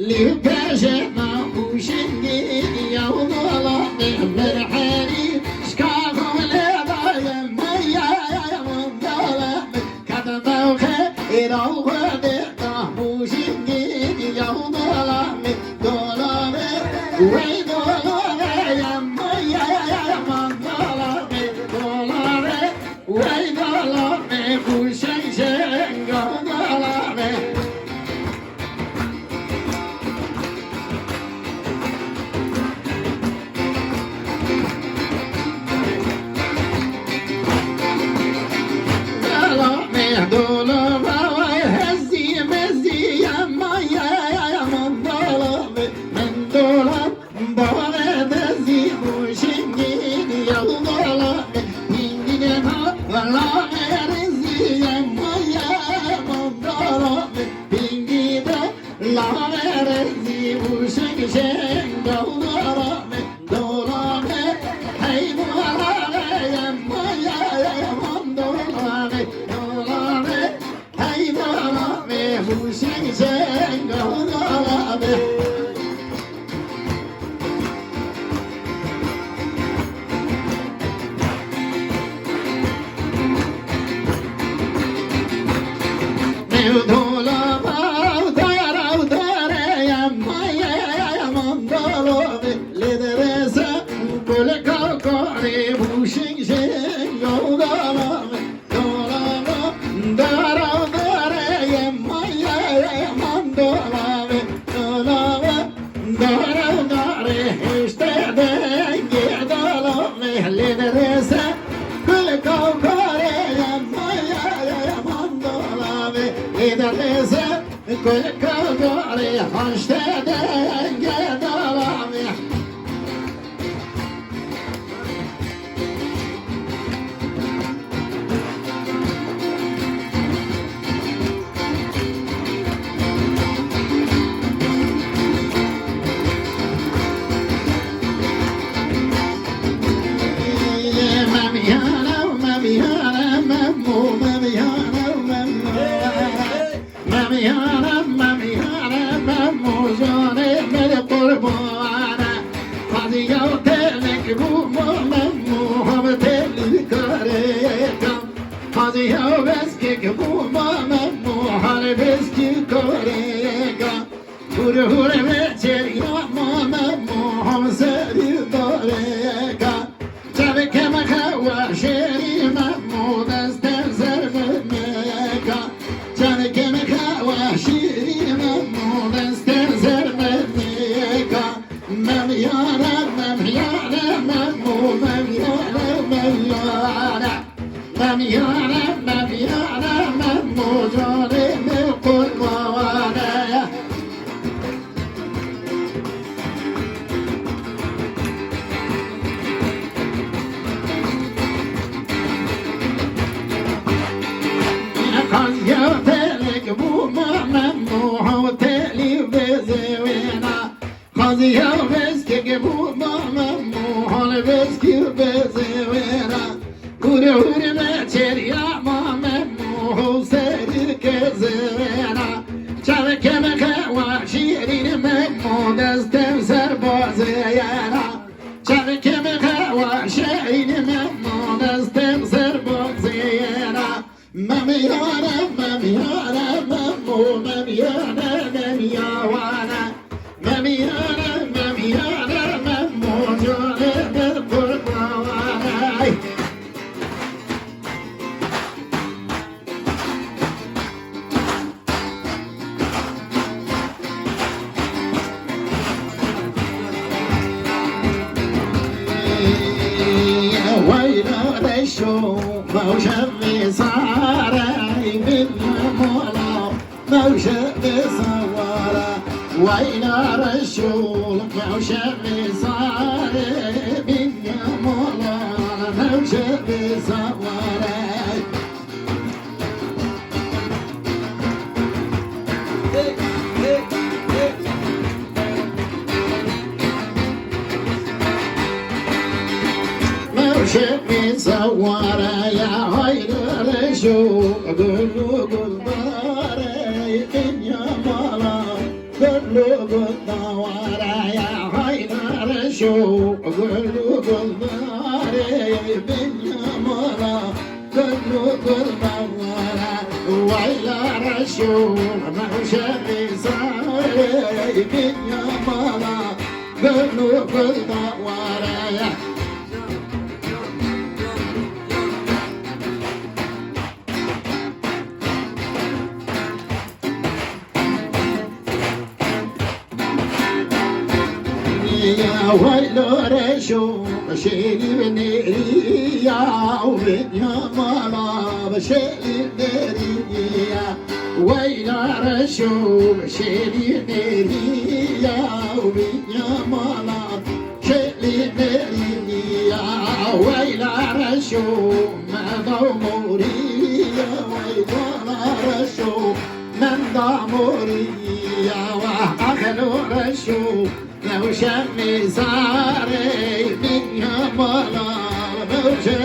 لبجنا وشني يا والله مرحني شكاكم لبايا ميا يا والله كتبوا خير وبدأ وشني يا والله دولار وين دولار يا ميا يا والله دولار وين دولار وشنشن دولار Logo بالناري باليمرة بنو بالمرة ويلا رشوم موشري صاري باليمرة بنو بالمرة يا ويلو رشو بشيلي بنيري يا وبن يا ماما بشيلي بنيري يا ويلو رشو بشيلي بنيري يا وبن يا ماما بشيلي بنيري يا ويلو رشو ما ضموري يا ويلو رشو من ضموري يا وأخلو رشو لو شمي زاري من يمالا موجة